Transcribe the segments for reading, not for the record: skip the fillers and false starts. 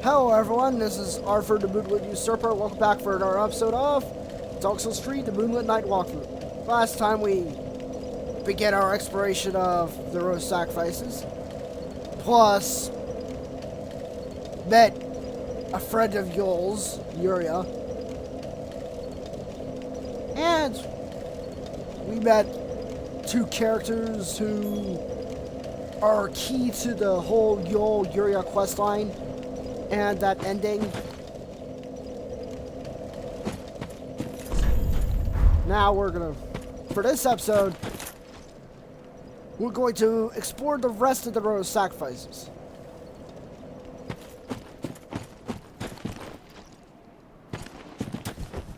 Hello everyone, this is Arthur the Moonlit Usurper. Welcome back for another episode of Dark Souls 3, the Moonlit Night Walkthrough. Last time we began our exploration of the Rose Sacrifices, plus met a friend of Yul's, Yuria, and we met two characters who are key to the whole Yul-Yuria questline and that ending. Now for this episode, we're going to explore the rest of the Rose Sacrifices.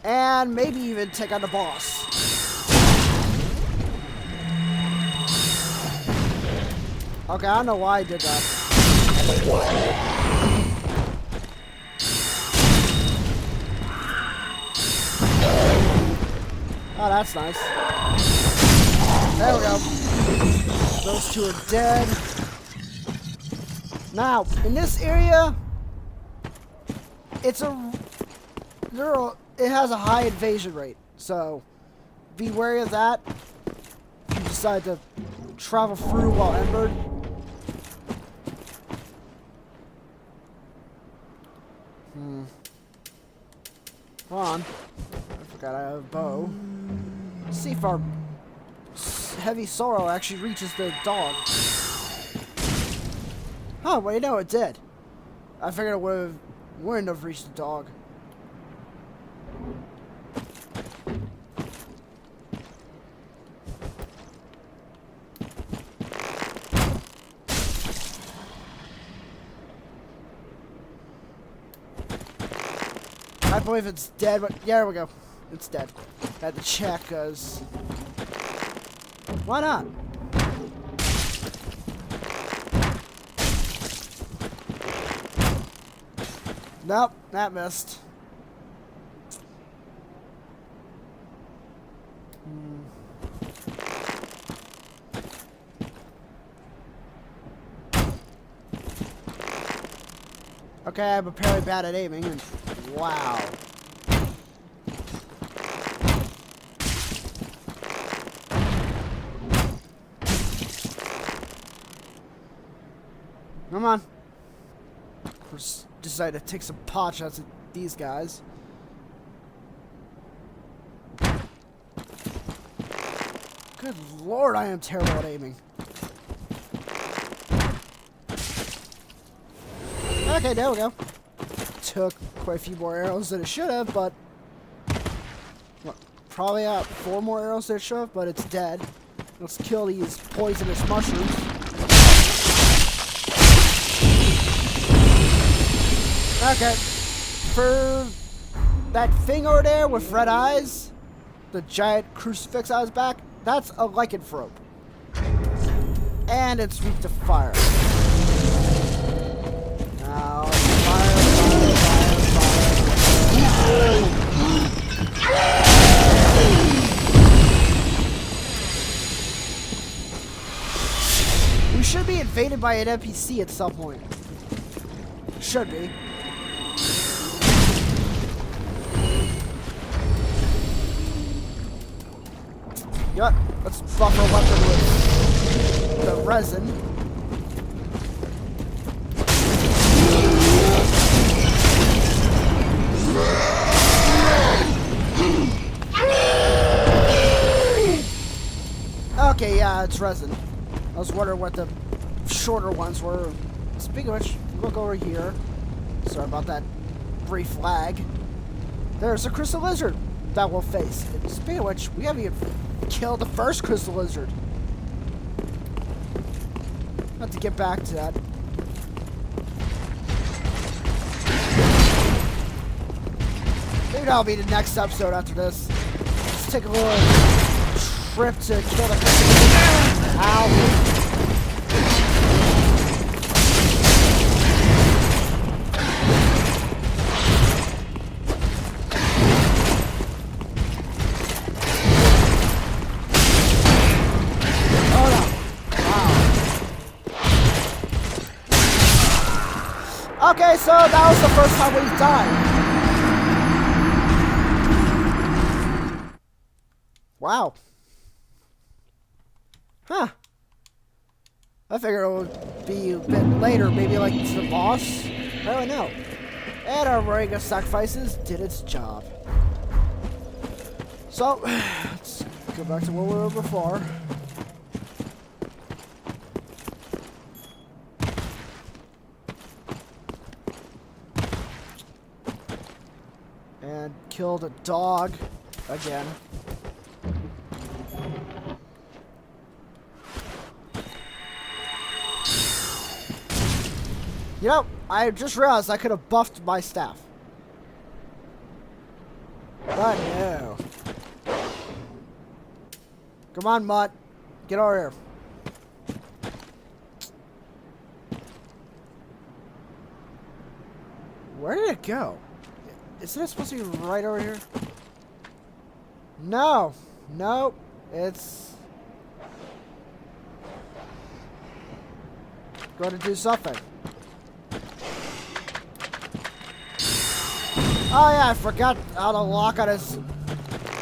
And maybe even take on the boss. Okay, I don't know why I did that. Oh, that's nice. There we go. Those two are dead. Now, in this area, it has a high invasion rate, so be wary of that. If you decide to travel through while embered. Hold on. I forgot I have a bow. Let's see if our heavy sorrow actually reaches the dog. Huh, well, you know, it did. I figured it wouldn't have reached the dog. I believe it's dead, but yeah, there we go. It's dead. Had to check, cause why not? Nope, that missed. Okay, I'm apparently bad at aiming, and wow. Come on. Decided to take some pot shots at these guys. Good lord, I am terrible at aiming. Okay, there we go. Took quite a few more arrows than it should have, but well, probably 4 more arrows than it should have, but it's dead. Let's kill these poisonous mushrooms. Okay, for that thing over there with red eyes, the giant crucifix on his back, that's a lycanthrope. And it's weak to fire. Now, fire. We should be invaded by an NPC at some point. Should be. Yep, let's buff our weapon with the resin. Okay, yeah, it's resin. I was wondering what the shorter ones were. Speaking of which, look over here. Sorry about that brief lag. There's a crystal lizard that we'll face. And speaking of which, we haven't even killed the first crystal lizard. Have to get back to that. Maybe that'll be the next episode after this. Let's take a little trip to kill the crystal lizard. Ow. Okay, so that was the first time we've died. Wow. Huh. I figured it would be a bit later, maybe like to the boss. I don't know. And our ring of sacrifices did its job. So, let's go back to where we were before. And killed a dog again. You know, I just realized I could have buffed my staff. But no. Come on, Mutt. Get over here. Where did it go? Isn't it supposed to be right over here? No. Nope. It's going to do something. Oh yeah, I forgot how to lock on his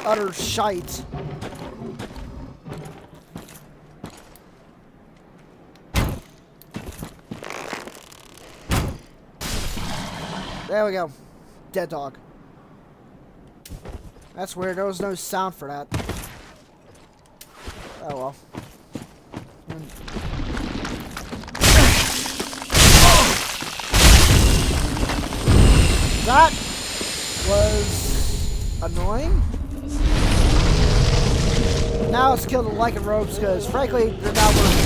utter shite. There we go. Dead dog. That's weird. There was no sound for that. Oh well. That was annoying. Now let's kill the lichen ropes because frankly they're not worth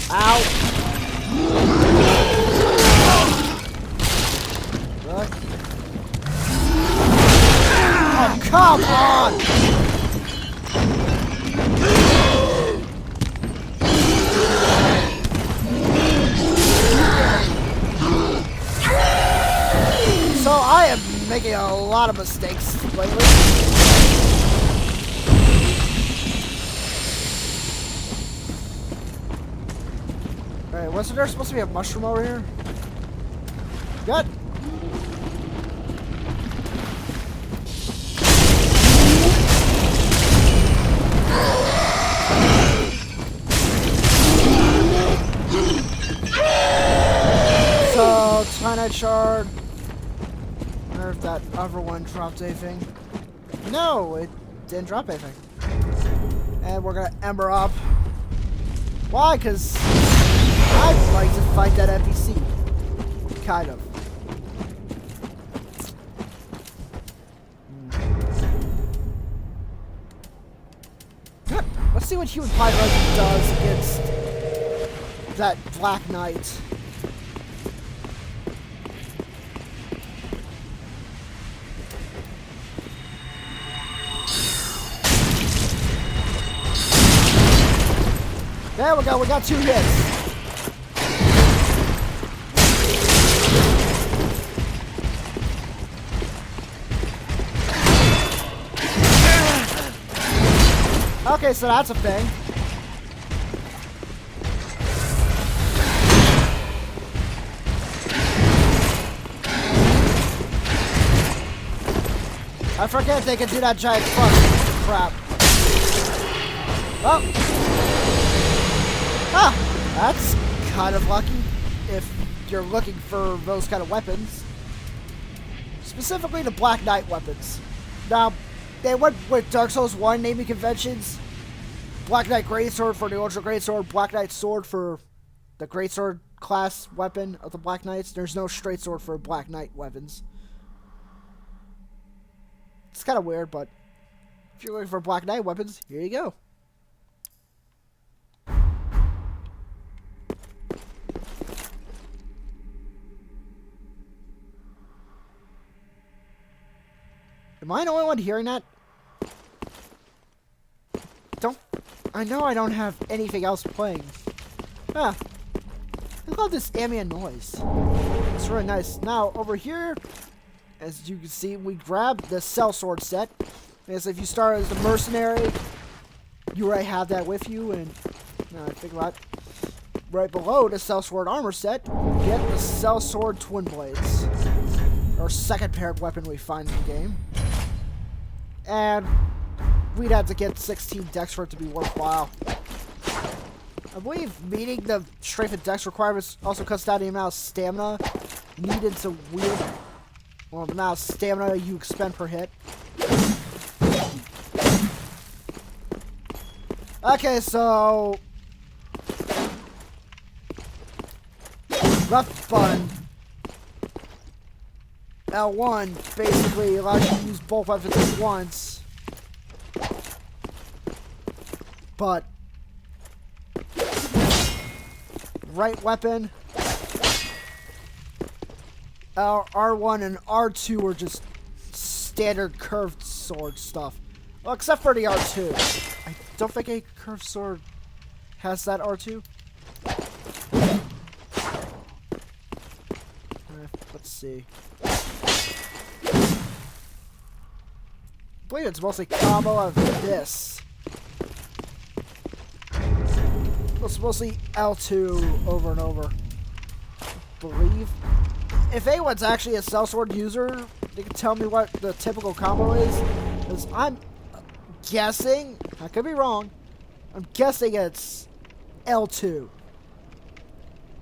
it. Ow. What? Oh, come on! So I am making a lot of mistakes lately. Alright, wasn't there supposed to be a mushroom over here? Good. So, Twilight Shard. I wonder if that other one dropped anything. No, it didn't drop anything. And we're gonna Ember up. Why? Because I'd like to fight that NPC. Kind of. Good. Let's see what Human Pie Resin does against that Black Knight. There we go, we got 2 hits. Okay, so that's a thing. I forget they can do that giant fuck crap. Oh. Ah, that's kind of lucky if you're looking for those kind of weapons. Specifically the Black Knight weapons. Now, they went with Dark Souls 1 naming conventions. Black Knight Greatsword for the Ultra Greatsword, Black Knight Sword for the Greatsword class weapon of the Black Knights. There's no straight sword for Black Knight weapons. It's kind of weird, but if you're looking for Black Knight weapons, here you go. Am I the only one hearing that? I know I don't have anything else playing. Ah. I love this ambient noise. It's really nice. Now, over here, as you can see, we grab the sellsword set. Because if you start as the mercenary, you already have that with you. And I think about right below the Sellsword armor set, you get the Sellsword Twin Blades. Our second paired weapon we find in the game. And we'd have to get 16 dex for it to be worthwhile. I believe meeting the strength and dex requirements also cuts down the amount of stamina needed to wield, or the amount of stamina you expend per hit. Okay, so left button L1 basically allows you to use both weapons at once, but right weapon R1 and R2 are just standard curved sword stuff. Well, except for the R2. I don't think a curved sword has that R2. Let's see. I believe it's mostly combo of this. It's mostly L2 over and over. I believe. If anyone's actually a sellsword user, they can tell me what the typical combo is. Because I'm guessing, I could be wrong, I'm guessing it's L2.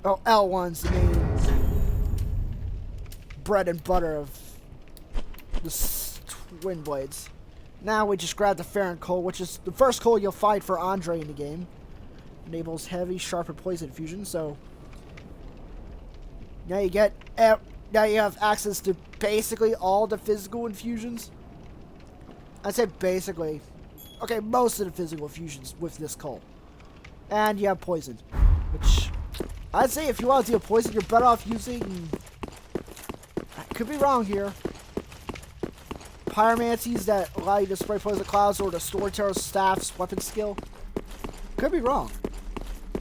Oh, L1's the main bread and butter of the twin blades. Now we just grab the Farron Coal, which is the first coal you'll find for Andre in the game. Enables heavy, sharp, and poison fusion, so now you get now you have access to basically all the physical infusions. I said basically. Okay, most of the physical infusions with this coal. And you have poison, which I'd say if you want to deal poison, you're better off using, I could be wrong here, pyromancies that allow you to spray poison clouds, or the storyteller's staff's weapon skill. Could be wrong.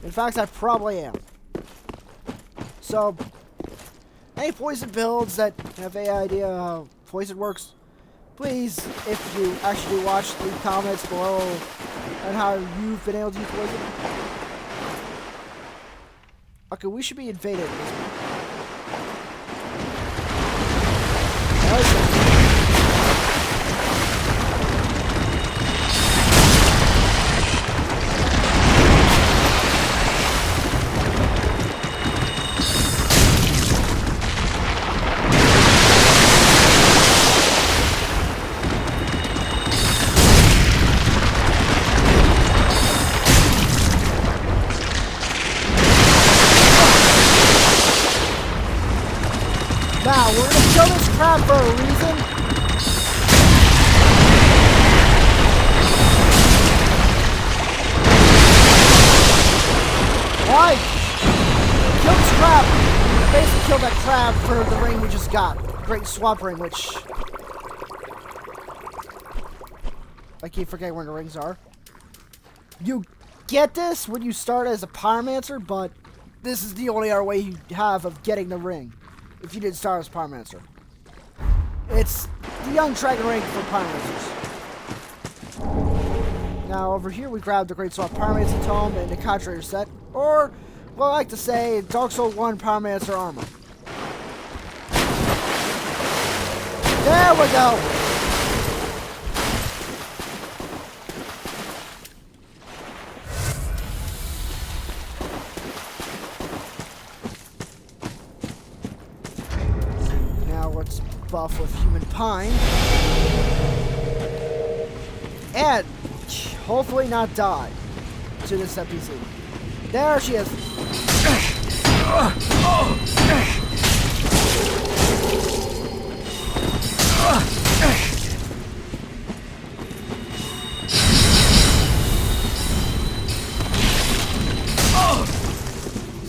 In fact, I probably am. So, any poison builds that have any idea how poison works, please, if you actually do watch, leave comments below on how you've been able to use poison. Okay, we should be invaded at this point. Now, we're gonna kill this crab for a reason. Why? Kill this crab. Basically kill that crab for the ring we just got. Great swap ring, which I keep forgetting where the rings are. You get this when you start as a pyromancer, but this is the only other way you have of getting the ring. If you didn't start as Pyromancer. It's the Young Dragon ring for Pyromancers. Now over here we grab the Great Sword Pyromancer Tome and the Contractor set, or what I like to say, Dark Souls 1 Pyromancer armor. There we go! Buff with human pine, and hopefully not die to this NPC. There she is.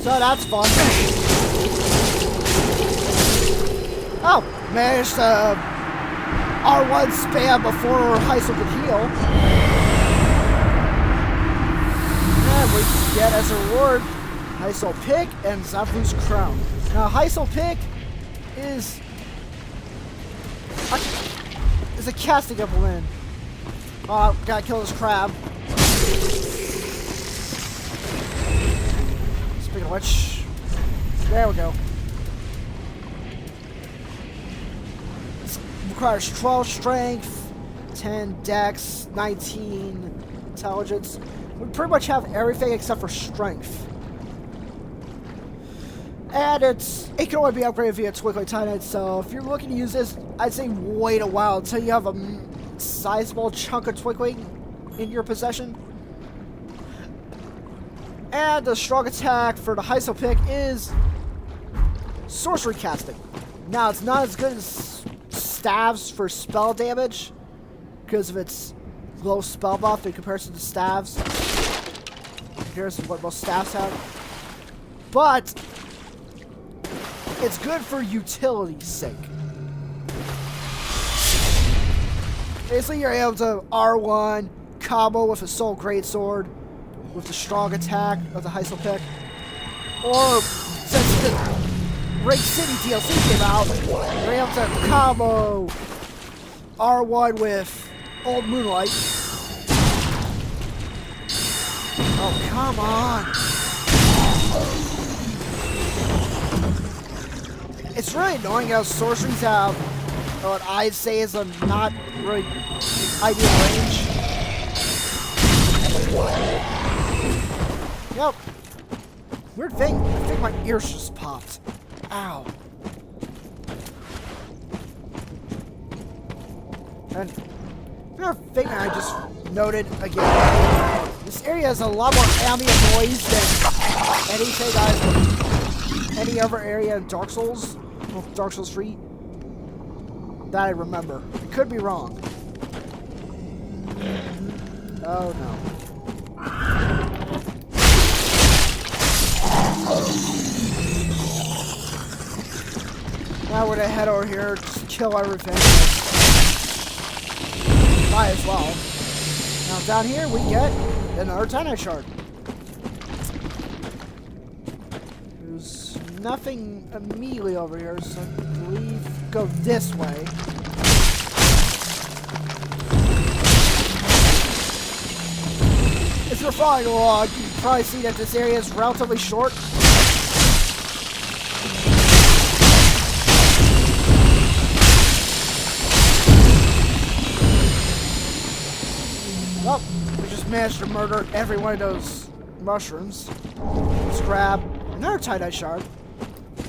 So that's fun. Oh, managed to R1 spam before Heisel could heal. And we get as a reward Heisel Pick and Zaphu's Crown. Now Heisel Pick is a casting implement. Oh, gotta kill this crab. Speaking Speaking of which, there we go. This requires 12 strength, 10 dex, 19 intelligence. We pretty much have everything except for strength. And it can only be upgraded via Twinkling Titanite, so if you're looking to use this, I'd say wait a while until you have a sizable chunk of Twinkling in your possession. And the strong attack for the Hyso pick is sorcery casting. Now, it's not as good as staves for spell damage because of its low spell buff in comparison to staves. Here's what most staves have. But it's good for utility's sake. Basically, you're able to R1 combo with a Soul Greatsword with the strong attack of the Hyso pick. Or, since the Ring City DLC came out, you're able to combo R1 with Old Moonlight. Oh, come on! It's really annoying how sorceries have what I'd say is a not really ideal range. Yep. Weird thing. I think my ears just popped. Ow. And another thing I just noted again. This area has a lot more ambient noise than any other area in Dark Souls. Well, Dark Souls 3. That I remember. I could be wrong. Oh no. Now we're gonna head over here, just kill everything. Might as well. Now down here we get another Titanite shard. There's nothing immediately over here, so I believe go this way. If you're following along, you can probably see that this area is relatively short. Well, we just managed to murder every one of those mushrooms. Let's grab another Titanite shard,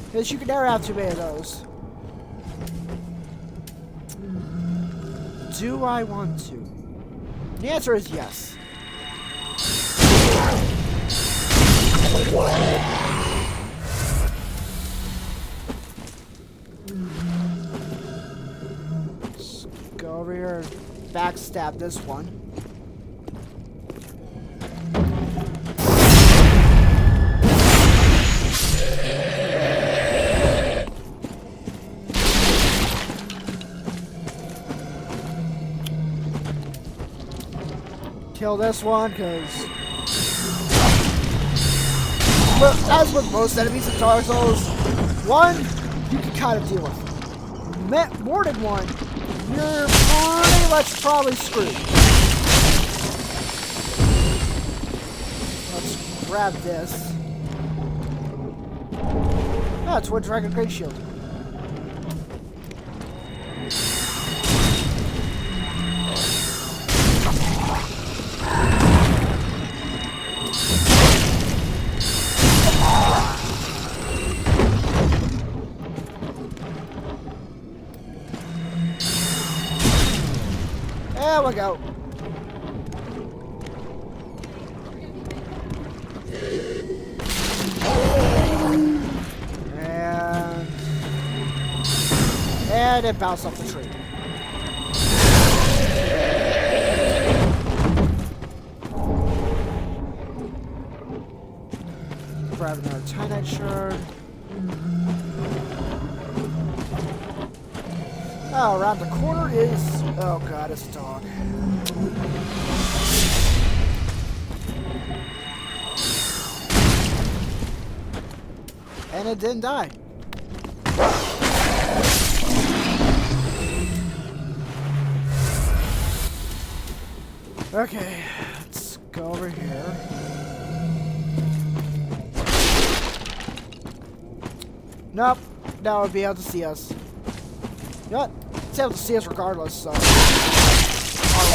because you can never have too many of those. Do I want to? The answer is yes. Let's go over here and backstab this one. Kill this one, because... But as with most enemies in Dark Souls, one, you can kind of deal with. More than one, you're pretty much probably screwed. Let's grab this. Ah, Twin Dragon Great Shield. There we go. And it bounced off the tree. Grab another Titanite shard. Oh, around the corner is... Oh god, it's a dog. And it didn't die. Okay, let's go over here. Nope. Now it'll be able to see us. You know what? It's able to see us regardless, so.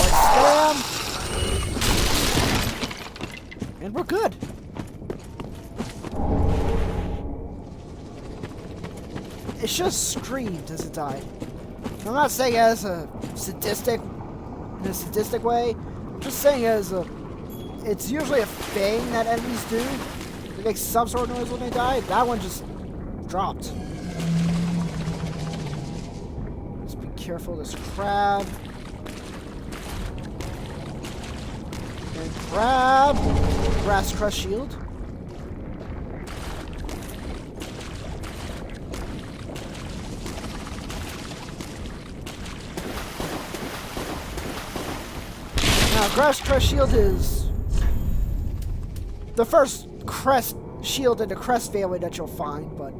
Spam. And we're good. It just screamed as it died. I'm not saying it as a sadistic, in a sadistic way. I'm just saying as a, it's usually a thing that enemies do. They make some sort of noise when they die. That one just dropped. Let's be careful of this crab. And grab Grass Crush Shield. Now, Grass Crest Shield is the first crest shield in the crest family that you'll find, but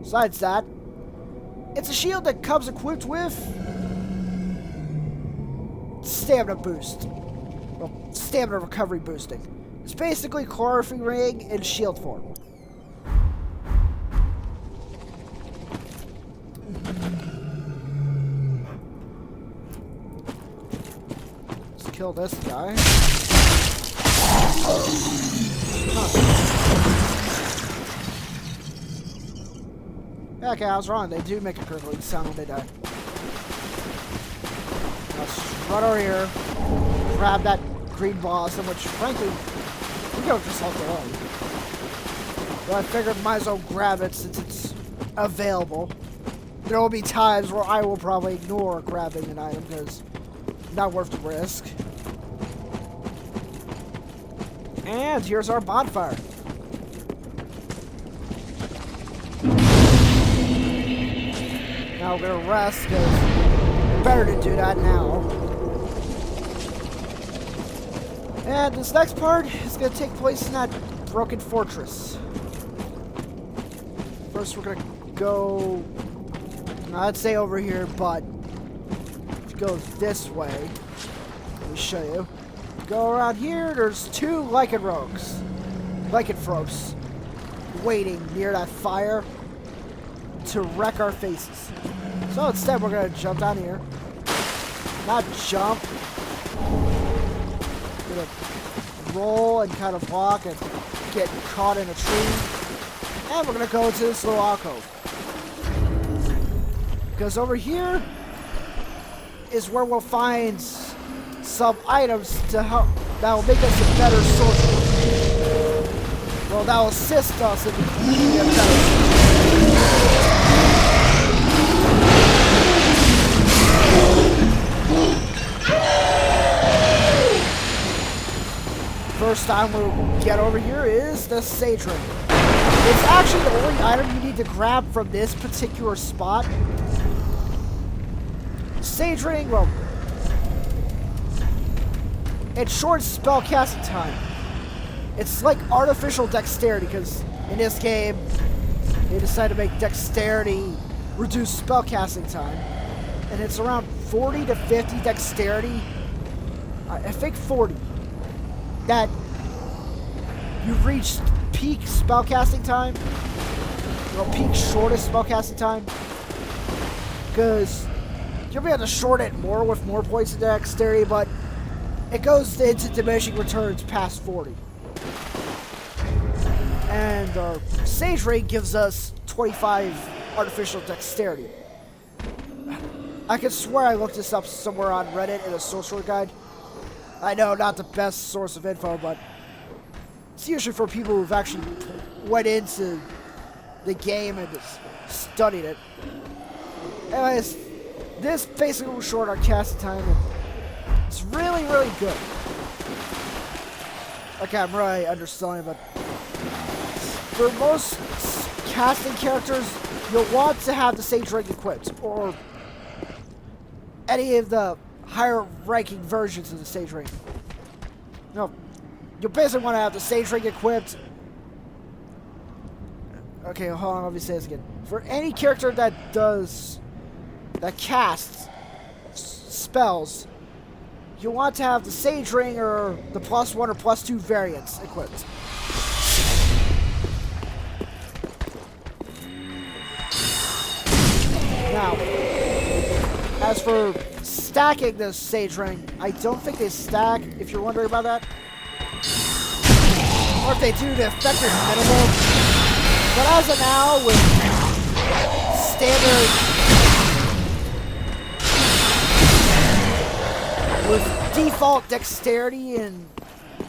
besides that, it's a shield that comes equipped with stamina boost. Well, stamina recovery boosting. It's basically chlorophyll ring in shield form. Kill this guy. Huh. Okay, I was wrong. They do make a gurgling sound when they die. Let's run over here, grab that green blossom, which frankly, we could have just left alone. But I figured might as well grab it since it's available. There will be times where I will probably ignore grabbing an item because not worth the risk. And here's our bonfire. Now we're gonna rest because better to do that now. And this next part is gonna take place in that broken fortress. First we're gonna go, I'd say over here, but if you go this way, let me show you. Go around here, there's two lycanthropes waiting near that fire to wreck our faces. So instead we're gonna jump down here. Not jump. We're gonna roll and kind of walk and get caught in a tree. And we're gonna go into this little alcove. Because over here is where we'll find some items to help that will make us a better sorcerer. Well, that will assist us in being a better sorcerer. First time we'll get over here is the Sage Ring. It's actually the only item you need to grab from this particular spot. Sage Ring, well, it shortens spell casting time. It's like artificial dexterity because in this game they decided to make dexterity reduce spell casting time, and it's around 40 to 50 dexterity. I think 40. That you reach peak spell casting time, or peak shortest spell casting time, because you'll be able to shorten it more with more points of dexterity, but it goes into diminishing returns past 40. And our Sage Ring gives us 25 artificial dexterity. I could swear I looked this up somewhere on Reddit in a sorcerer guide. I know, not the best source of info, but it's usually for people who've actually went into the game and studied it. Anyways, this basically will shorten our casting time, and it's really, really good. Okay, I'm really underselling it, but for most casting characters, you'll want to have the Sage Ring equipped, or any of the higher ranking versions of the Sage Ring. No, you'll basically want to have the Sage Ring equipped. Okay, hold on, let me say this again. For any character that casts spells, you want to have the Sage Ring or the +1 or +2 variants equipped. Now, as for stacking this sage ring, I don't think they stack, if you're wondering about that. Or if they do, the effect is minimal. But as of now, with standard, with default dexterity and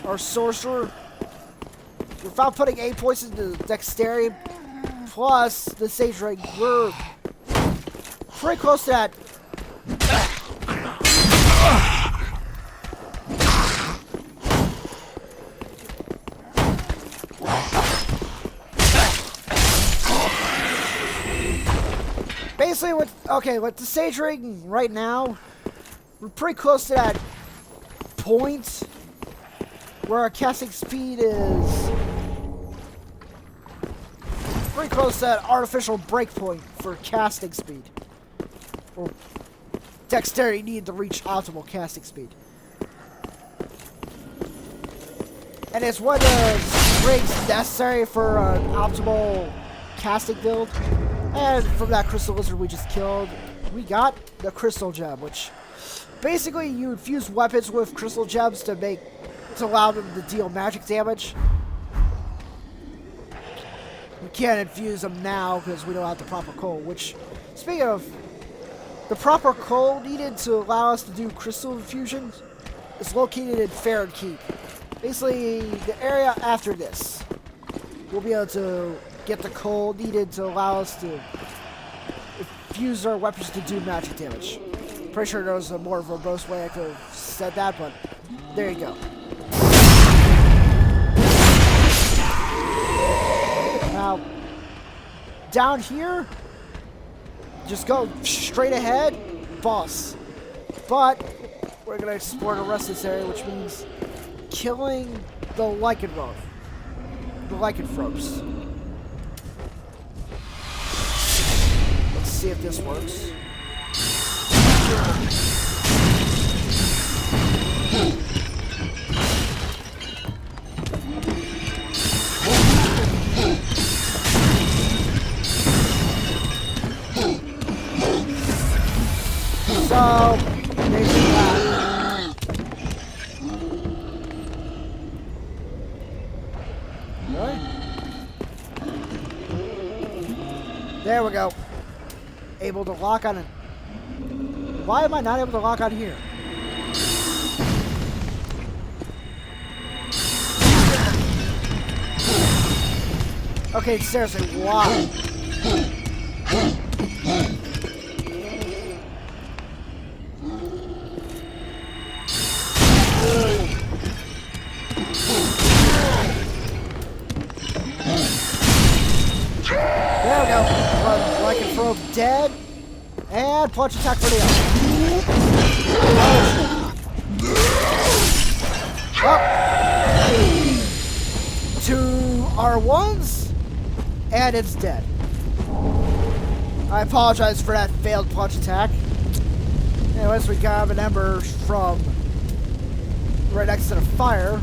our sorcerer, without putting 8 points into dexterity plus the sage ring, we're pretty close to that. Basically, with the sage ring right now, we're pretty close to that point where our casting speed is pretty close to that artificial breakpoint for casting speed. Or dexterity needed to reach optimal casting speed. And it's one of the rings necessary for an optimal casting build. And from that crystal lizard we just killed, we got the crystal gem, which basically you infuse weapons with crystal gems to allow them to deal magic damage. We can't infuse them now because we don't have the proper coal, which, speaking of, the proper coal needed to allow us to do crystal infusions is located in Farron Keep. Basically, the area after this. We'll be able to get the coal needed to allow us to infuse our weapons to do magic damage. Pretty sure there was a more verbose way I could have said that, but there you go. Now, down here, just go straight ahead, boss. But we're going to explore the rest of this area, which means killing the lycanthropes. The lycanthropes. Let's see if this works. So, basically that. Really? There we go. Able to lock on it. Why am I not able to lock on here? Okay, seriously, why? There we go. Lycanthrope dead. And punch attack for the oh. 2 R1s. And it's dead. I apologize for that failed punch attack. Anyways, we got an ember from right next to the fire.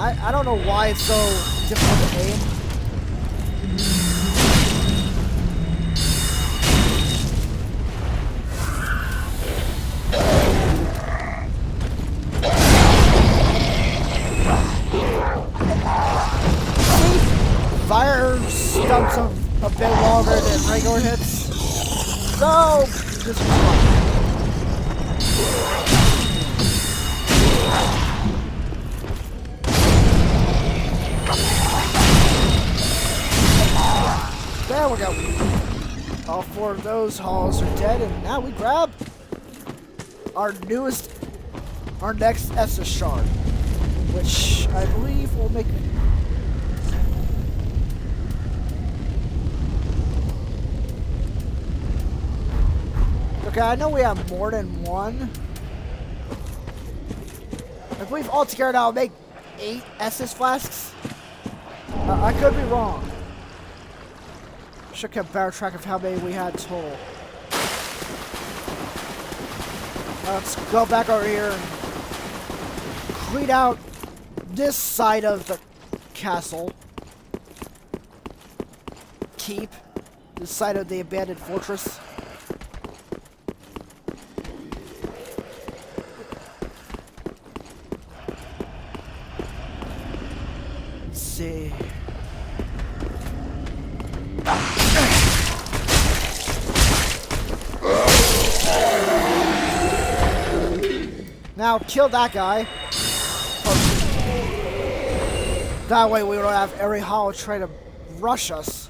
I don't know why it's so difficult to aim. Fire stumps a bit longer than regular hits. So, this is fun. There we go. All 4 of those halls are dead, and now we grab our next Estus shard, which I believe will make. Okay, I know we have more than one. I believe altogether that'll make 8 Estus flasks. I could be wrong. Should keep better track of how many we had total. Let's go back over here and clean out this side of the castle. keep, the site of the abandoned fortress. Let's see. Now kill that guy. That way we don't have every hollow try to rush us.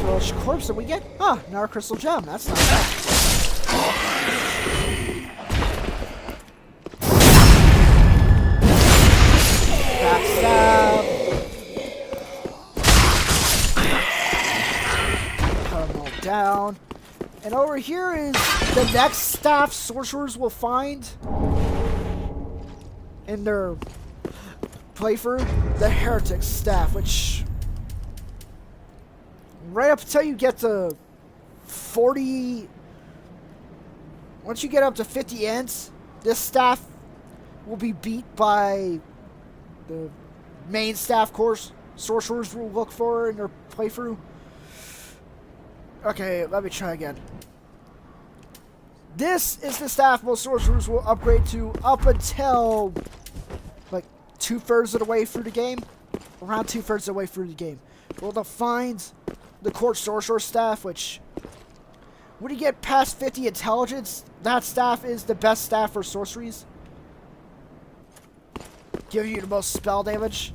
Which corpse did we get? Ah, another crystal gem. That's not bad. Backstab. Cut them all down. And over here is the next staff sorcerers will find in their playthrough, the heretic staff, which right up until you get to 40, once you get up to 50 ends, this staff will be beat by the main staff course sorcerers will look for in their playthrough. Okay, let me try again. This is the staff most sorcerers will upgrade to up until like 2/3 of the way through the game. Around 2/3 of the way through the game. We'll find the court sorcerer staff, which when you get past 50 intelligence, that staff is the best staff for sorceries. Give you the most spell damage.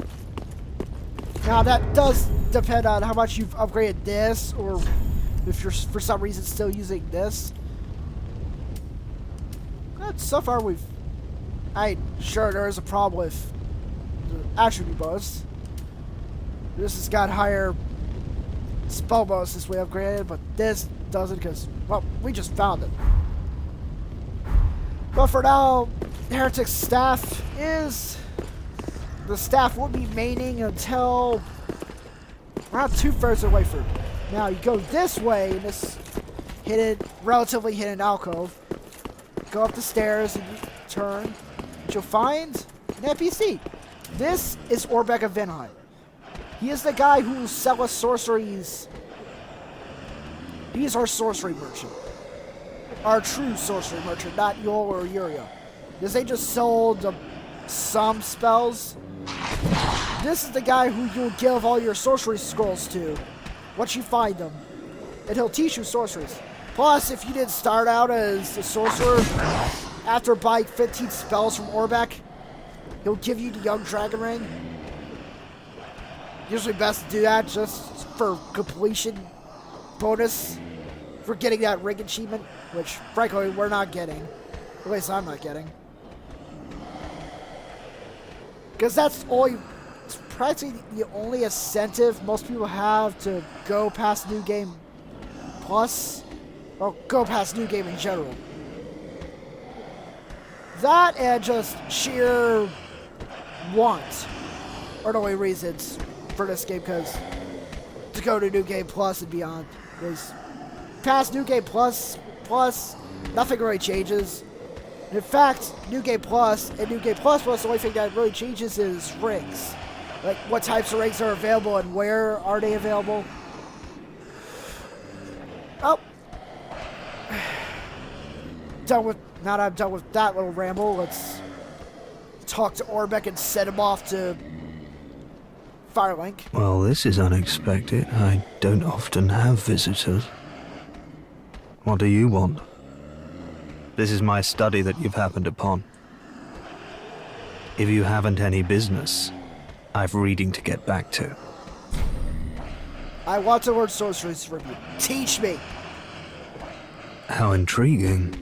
Now that does depend on how much you've upgraded this, or if you're for some reason still using this. But so far sure there is a problem with the attribute bonus. This has got higher spell bonuses we upgraded, but this doesn't because, well, we just found it. But for now, Heretic's staff is... The staff will be maining until around 2/3 of the way through. Now you go this way in this relatively hidden alcove. Go up the stairs and you turn. And you'll find an NPC. This is Orbeck of Vinheim. He is the guy who will sell us sorceries. He's our sorcery merchant. Our true sorcery merchant, not Yol or Yuria. Because they just sold some spells. This is the guy who you'll give all your sorcery scrolls to once you find them. And he'll teach you sorceries. Plus, if you didn't start out as a sorcerer, after buying 15 spells from Orbeck, he'll give you the Young Dragon Ring. Usually best to do that just for completion bonus for getting that ring achievement, which frankly we're not getting. At least I'm not getting. Because that's it's practically the only incentive most people have to go past New Game Plus, or go past New Game in general. That and just sheer want are the only reasons for this game, because to go to New Game Plus and beyond. Because past New Game Plus, nothing really changes. In fact, New Game Plus and New Game Plus, the only thing that really changes is rings. Like, what types of rings are available and where are they available. Oh. Now that I'm done with that little ramble, let's talk to Orbeck and send him off to Firelink. Well, this is unexpected. I don't often have visitors. What do you want? This is my study that you've happened upon. If you haven't any business, I've reading to get back to. I want to learn sorceries from you. Teach me! How intriguing.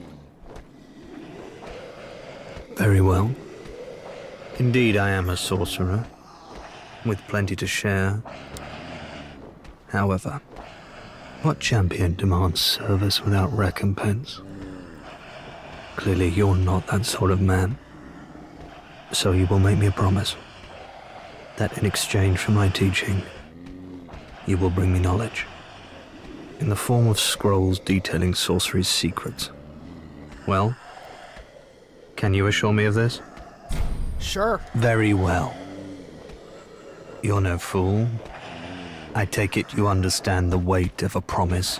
Very well. Indeed, I am a sorcerer, with plenty to share. However, what champion demands service without recompense? Clearly, you're not that sort of man. So you will make me a promise that in exchange for my teaching, you will bring me knowledge. in the form of scrolls detailing sorcery's secrets. Well, can you assure me of this? Sure. Very well. You're no fool. I take it you understand the weight of a promise.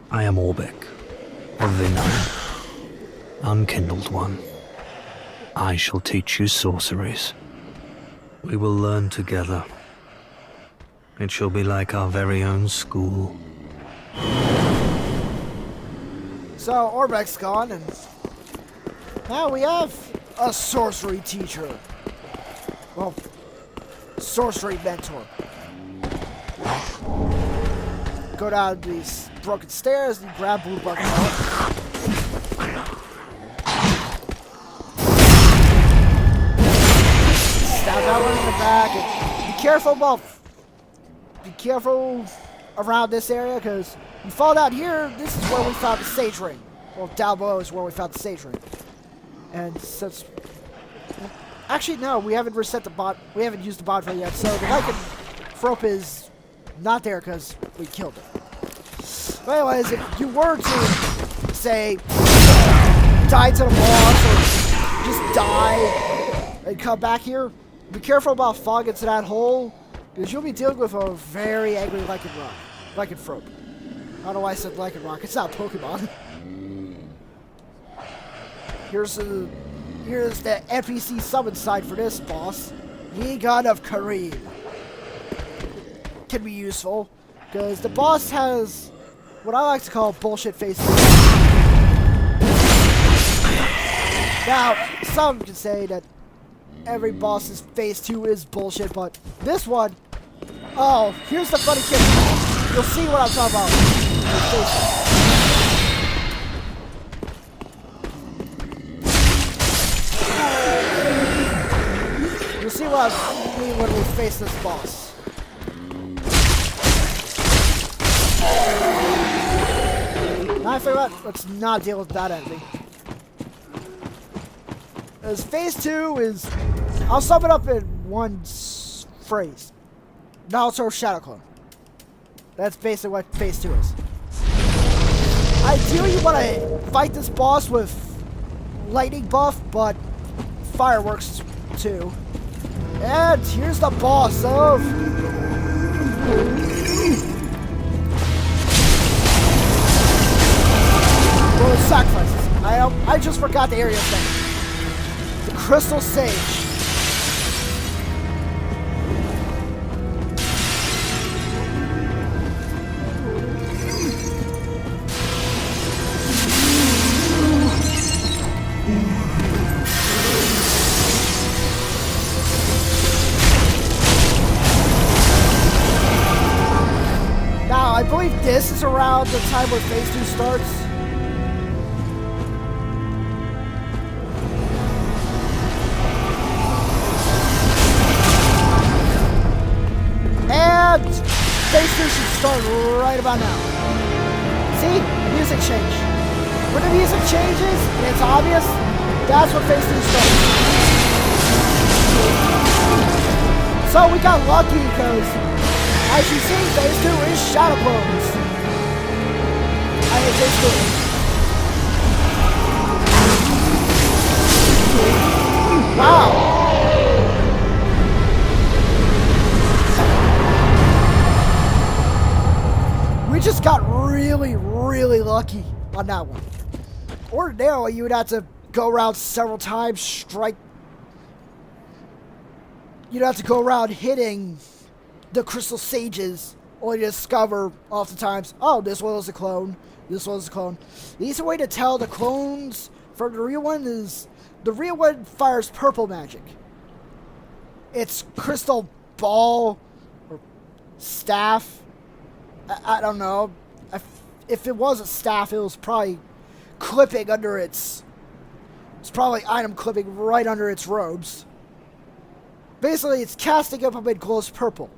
I am Orbic, of the Nine, unkindled one. I shall teach you sorceries. We will learn together. It shall be like our very own school. So, Orbec's gone, and now we have a sorcery teacher. Well, sorcery mentor. Go down these broken stairs and grab Blue Bucket. Stab that one in the back, and be careful about. Be careful around this area, because you fall down here, this is where we found the sage ring. Well, down below is where we found the sage ring. And since... Actually, no, we haven't reset the bot. We haven't used the bonfire yet, so the lycanthrope is not there because we killed it. But anyways, if you were to, say, die to the boss or just die and come back here, be careful about falling into that hole, because you'll be dealing with a very angry lycanthrope. I don't know why I said lycanroc. It's not a Pokemon. Here's the NPC summon side for this boss. Ye God of Kareem. Can be useful, because the boss has what I like to call bullshit faces. Now, some can say that every boss's phase 2 is bullshit, but this one, oh, here's the funny kick. You'll see what I'm talking about. You'll see what I mean when we face this boss. Now I figure out, let's not deal with that enemy. As phase 2 is, I'll sum it up in one phrase. Naruto Shadow Clone. That's basically what phase 2 is. Ideally you want to fight this boss with lightning buff, but fireworks too. And here's the boss of... well, the sacrifices. I just forgot the area thing. The Crystal Sage. Now, I believe this is around the time where phase 2 starts. And phase 2 should start right about now. See? Music change. When the music changes and it's obvious, that's when phase 2 starts. So we got lucky because, as you see, phase 2 is Shadow Clones. I mean, phase 2. Wow. We just got really, really lucky on that one. Ordinarily, you would have to go around several times, strike. You'd have to go around hitting the Crystal Sages, only to discover oftentimes, oh, this one was a clone, this one was a clone. The easy way to tell the clones from the real one is the real one fires purple magic. It's crystal ball or staff. I don't know. If it was a staff, it was probably clipping under its... It's probably item clipping right under its robes. Basically, it's casting up a glows purple.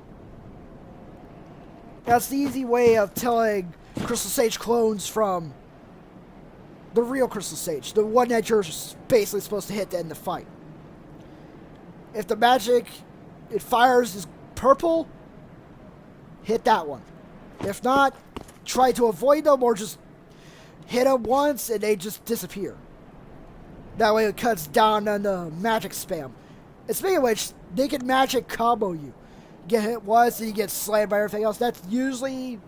That's the easy way of telling Crystal Sage clones from the real Crystal Sage. The one that you're basically supposed to hit to end the fight. If the magic it fires is purple, hit that one. If not, try to avoid them or just hit them once and they just disappear. That way it cuts down on the magic spam. And speaking of which, they can magic combo you. Get hit once and you get slammed by everything else. That's usually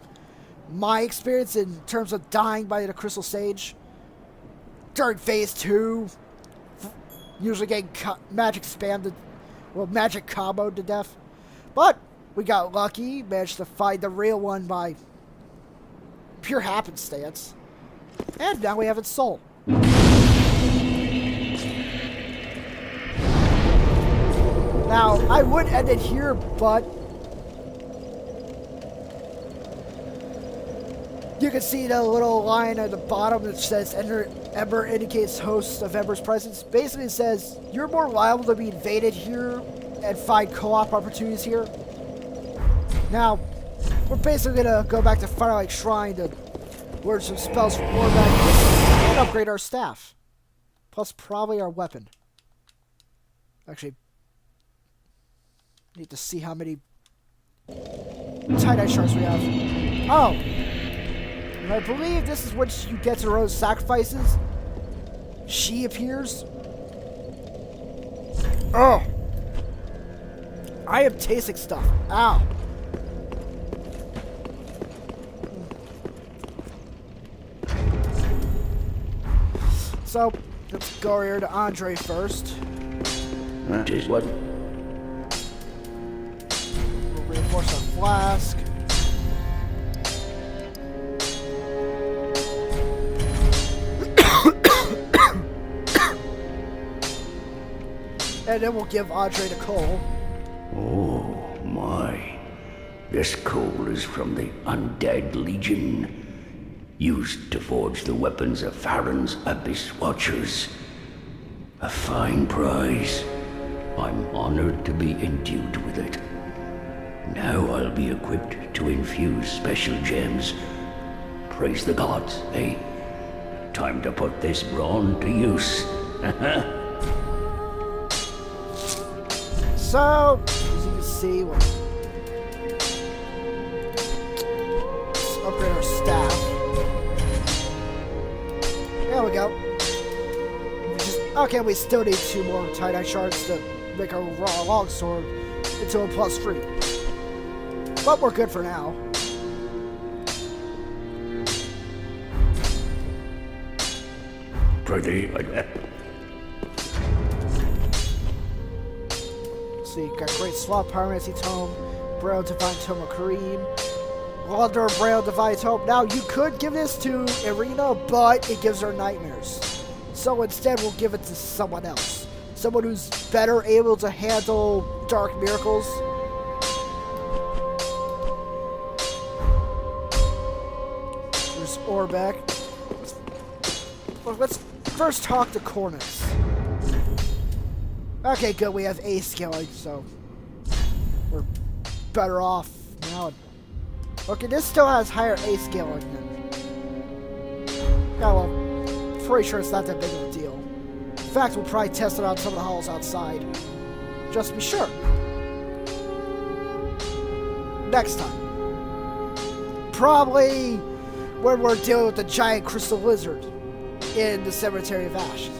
my experience in terms of dying by the Crystal Sage. During phase 2, usually getting magic spammed, magic comboed to death. But we got lucky, managed to find the real one by pure happenstance. And now we have its soul. Now, I would end it here, but you can see the little line at the bottom that says Ember indicates host of Ember's presence. Basically, it says you're more liable to be invaded here and find co-op opportunities here. Now, we're basically going to go back to Firelight Shrine to learn some spells from Orbeck and upgrade our staff. Plus, probably our weapon. Actually, need to see how many tie-dye shards we have. Oh! And I believe this is what you get to Rose sacrifices. She appears. Oh! I am tasting stuff. Ow! So, let's go here to Andre first. Just what? We'll reinforce our flask. And then we'll give Andre the coal. Oh my. This coal is from the Undead Legion, used to forge the weapons of Farron's Abyss Watchers. A fine prize. I'm honored to be endued with it. Now I'll be equipped to infuse special gems. Praise the gods, eh? Time to put this brawn to use. So, as you can see, let's upgrade our staff. There we go. Okay, we still need 2 more tie-dye shards to make our raw longsword into a +3. But we're good for now. Pretty. So you got Great Swap, Pyromancy Tome, Braille Divine Tome of Kareem, Launder Braille Divine Tome. Now, you could give this to Irina, but it gives her nightmares. So instead, we'll give it to someone else. Someone who's better able to handle dark miracles. There's Orbeck. Well, let's first talk to Cornus. Okay, good. We have A scaling, so we're better off now. Okay, this still has higher A scaling than... Yeah, well, pretty sure it's not that big of a deal. In fact, we'll probably test it on some of the halls outside. Just to be sure. Next time. Probably when we're dealing with the giant crystal lizard in the Cemetery of Ash.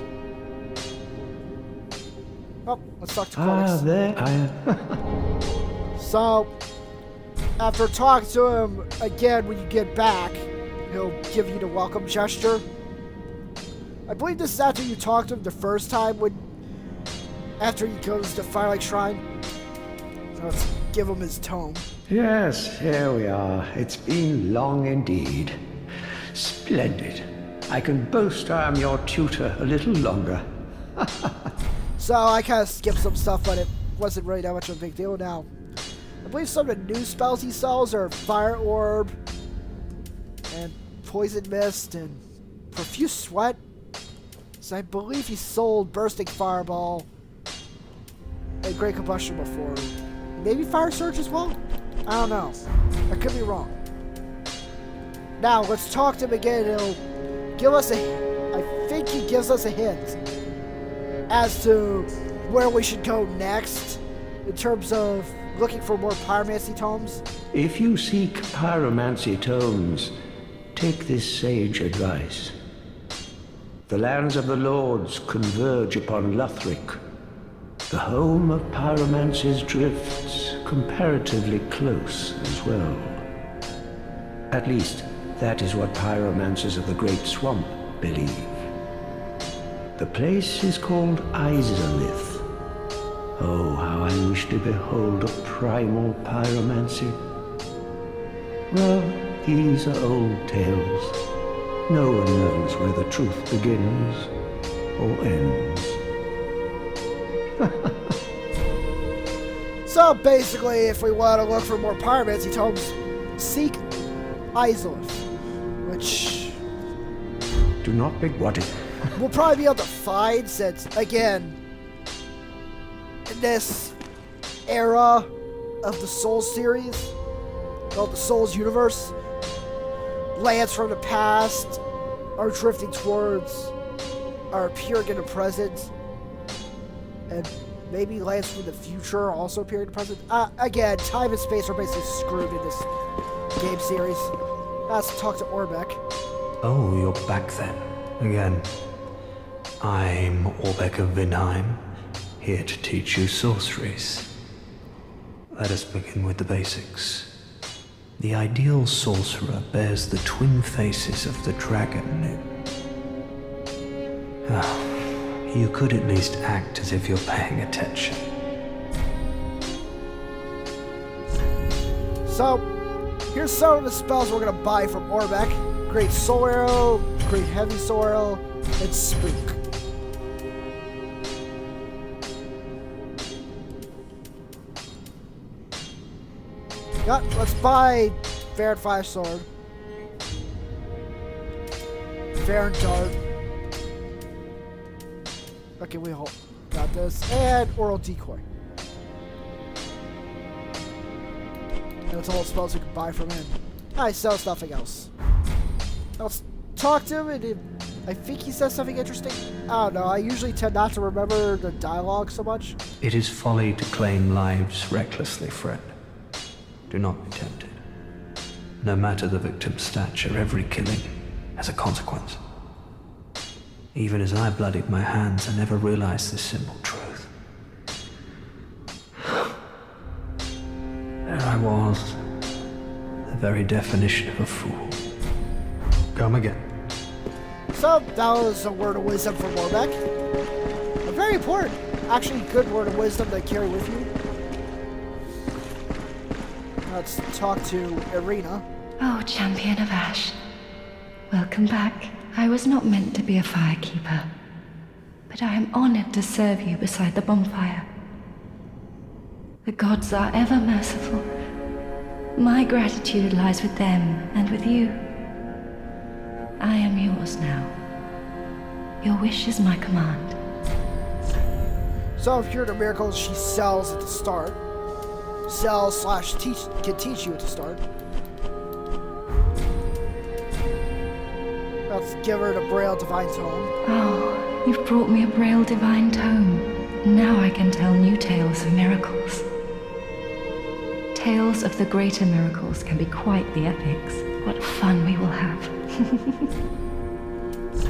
Oh, let's talk to Cornus. There I am. So, after talking to him again when you get back, he'll give you the welcome gesture. I believe this is after you talked to him the first time after he goes to Firelight Shrine. So let's give him his tome. Yes, here we are. It's been long indeed. Splendid. I can boast I am your tutor a little longer. So I kind of skipped some stuff, but it wasn't really that much of a big deal now. I believe some of the new spells he sells are Fire Orb, and Poison Mist, and Profuse Sweat. So I believe he sold Bursting Fireball and Great Combustion before. Maybe Fire Surge as well? I don't know. I could be wrong. Now, let's talk to him again. He'll give us I think he gives us a hint as to where we should go next in terms of looking for more pyromancy tomes. If you seek pyromancy tomes, take this sage advice. The lands of the Lords converge upon Lothric. The home of pyromancy's drifts comparatively close as well. At least, that is what pyromancers of the Great Swamp believe. The place is called Izalith. Oh, how I wish to behold a primal pyromancy. Well, these are old tales. No one knows where the truth begins or ends. So basically, if we want to look for more pyromancy tomes, seek Izalith, which Do not begrudge it. we'll probably be able to find, since, again, in this era of the Souls series, called the Souls universe, lands from the past are drifting towards, are appearing in the present, and maybe lands from the future also appearing in the present. Again, time and space are basically screwed in this game series. Let's talk to Orbeck. Oh, you're back then. Again. I'm Orbeck of Vinheim, here to teach you sorceries. Let us begin with the basics. The ideal sorcerer bears the twin faces of the dragon. You could at least act as if you're paying attention. So, here's some of the spells we're going to buy from Orbeck. Great Soul Arrow, Great Heavy Soul Arrow, and Spook. Yep, let's buy Fair and Fire Sword. Fair and Dart. Okay, we got this. And Oral Decoy. And that's all the spells we can buy from him. I sell nothing else. Let's talk to him, and I think he says something interesting. I don't know, I usually tend not to remember the dialogue so much. It is folly to claim lives recklessly, friend. Do not be tempted. No matter the victim's stature, every killing has a consequence. Even as I bloodied my hands, I never realized this simple truth. There I was, the very definition of a fool. Come again. So, that was a word of wisdom from Orbeck. A very important, actually good word of wisdom to carry with you. Let's talk to Irina. Oh, Champion of Ash. Welcome back. I was not meant to be a firekeeper, but I am honored to serve you beside the bonfire. The gods are ever merciful. My gratitude lies with them and with you. I am yours now. Your wish is my command. So, if you're the miracles she sells at the start, can teach you at the start. Let's give her the Braille Divine Tome. Oh, you've brought me a Braille Divine Tome. Now I can tell new tales of miracles. Tales of the greater miracles can be quite the epics. What fun we will have.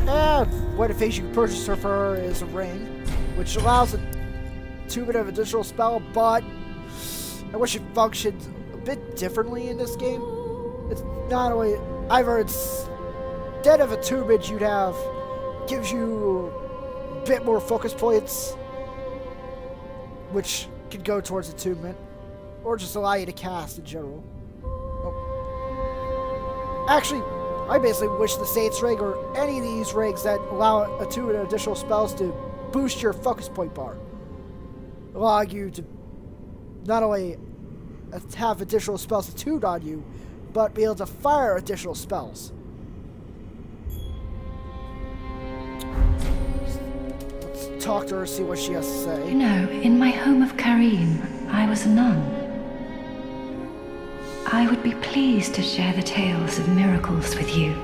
And one of the things you can purchase her for is a ring, which allows a 2-minute of additional spell, but I wish it functioned a bit differently in this game. It's not only either it's instead of a 2-minute you'd have gives you a bit more focus points, which can go towards a 2-minute, or just allow you to cast in general. Oh. Actually, I basically wish the Saints ring or any of these rings that allow a 2-minute additional spells to boost your focus point bar, allowing you to not only have additional spells attuned on you, but be able to fire additional spells. Let's talk to her, see what she has to say. You know, in my home of Karim, I was a nun. I would be pleased to share the tales of miracles with you.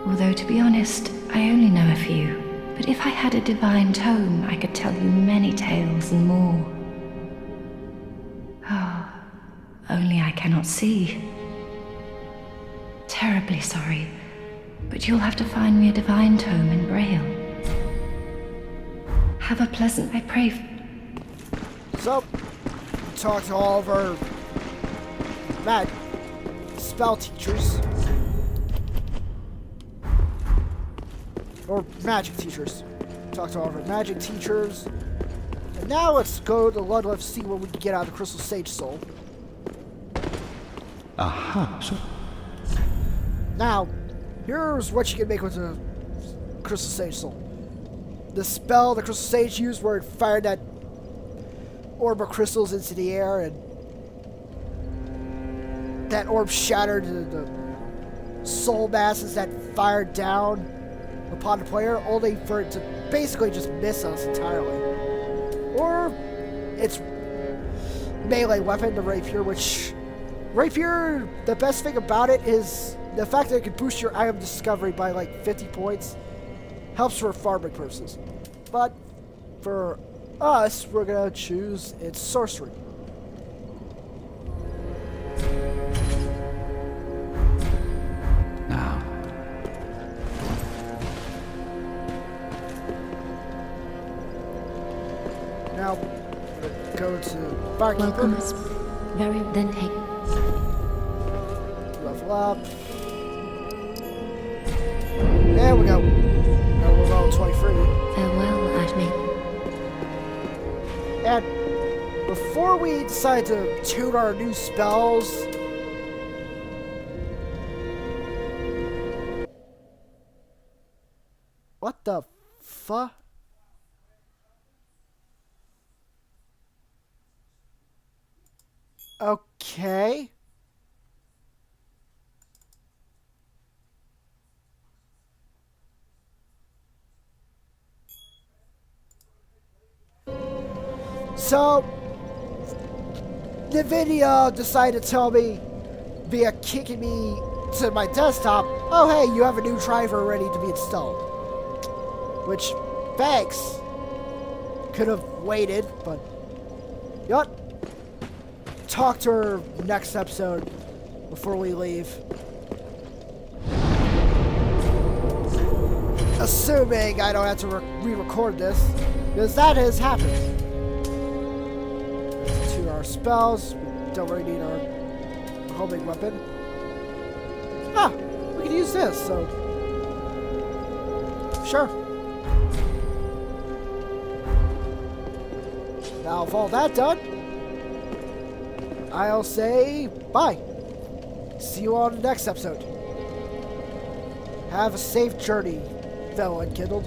Although, to be honest, I only know a few. But if I had a divine tome, I could tell you many tales and more. Only I cannot see. Terribly sorry, but you'll have to find me a divine tome in Braille. Have a pleasant, I pray. So, talk to all of our spell teachers. Or magic teachers. Talk to all of our magic teachers. And now let's go to Ludlow to see what we can get out of the Crystal Sage Soul. Aha, so... Now, here's what you can make with the Crystal Sage Soul. The spell the Crystal Sage used where it fired that orb of crystals into the air, and that orb shattered the soul masses that fired down upon the player, only for it to basically just miss us entirely. Or its melee weapon, the Rapier, which... Rapier, the best thing about it is the fact that it can boost your item discovery by like 50 points. Helps for farming purposes. But for us, we're gonna choose its sorcery. Now, Now, go to Barkeeper. Welcome us. Very then take. Level up. There we go. Now we're level 23. Farewell, Ashmi. And before we decide to tune our new spells, what the fuck? Okay. So, NVIDIA decided to tell me, via kicking me to my desktop, oh hey, you have a new driver ready to be installed. Which, thanks. Could have waited, but... You know what? Talk to her next episode before we leave. Assuming I don't have to re-record this, because that has happened. To our spells, we don't really need our homing weapon. Ah, we can use this, so... Sure. Now, with all that done, I'll say bye. See you on the next episode. Have a safe journey, fellow Unkindled.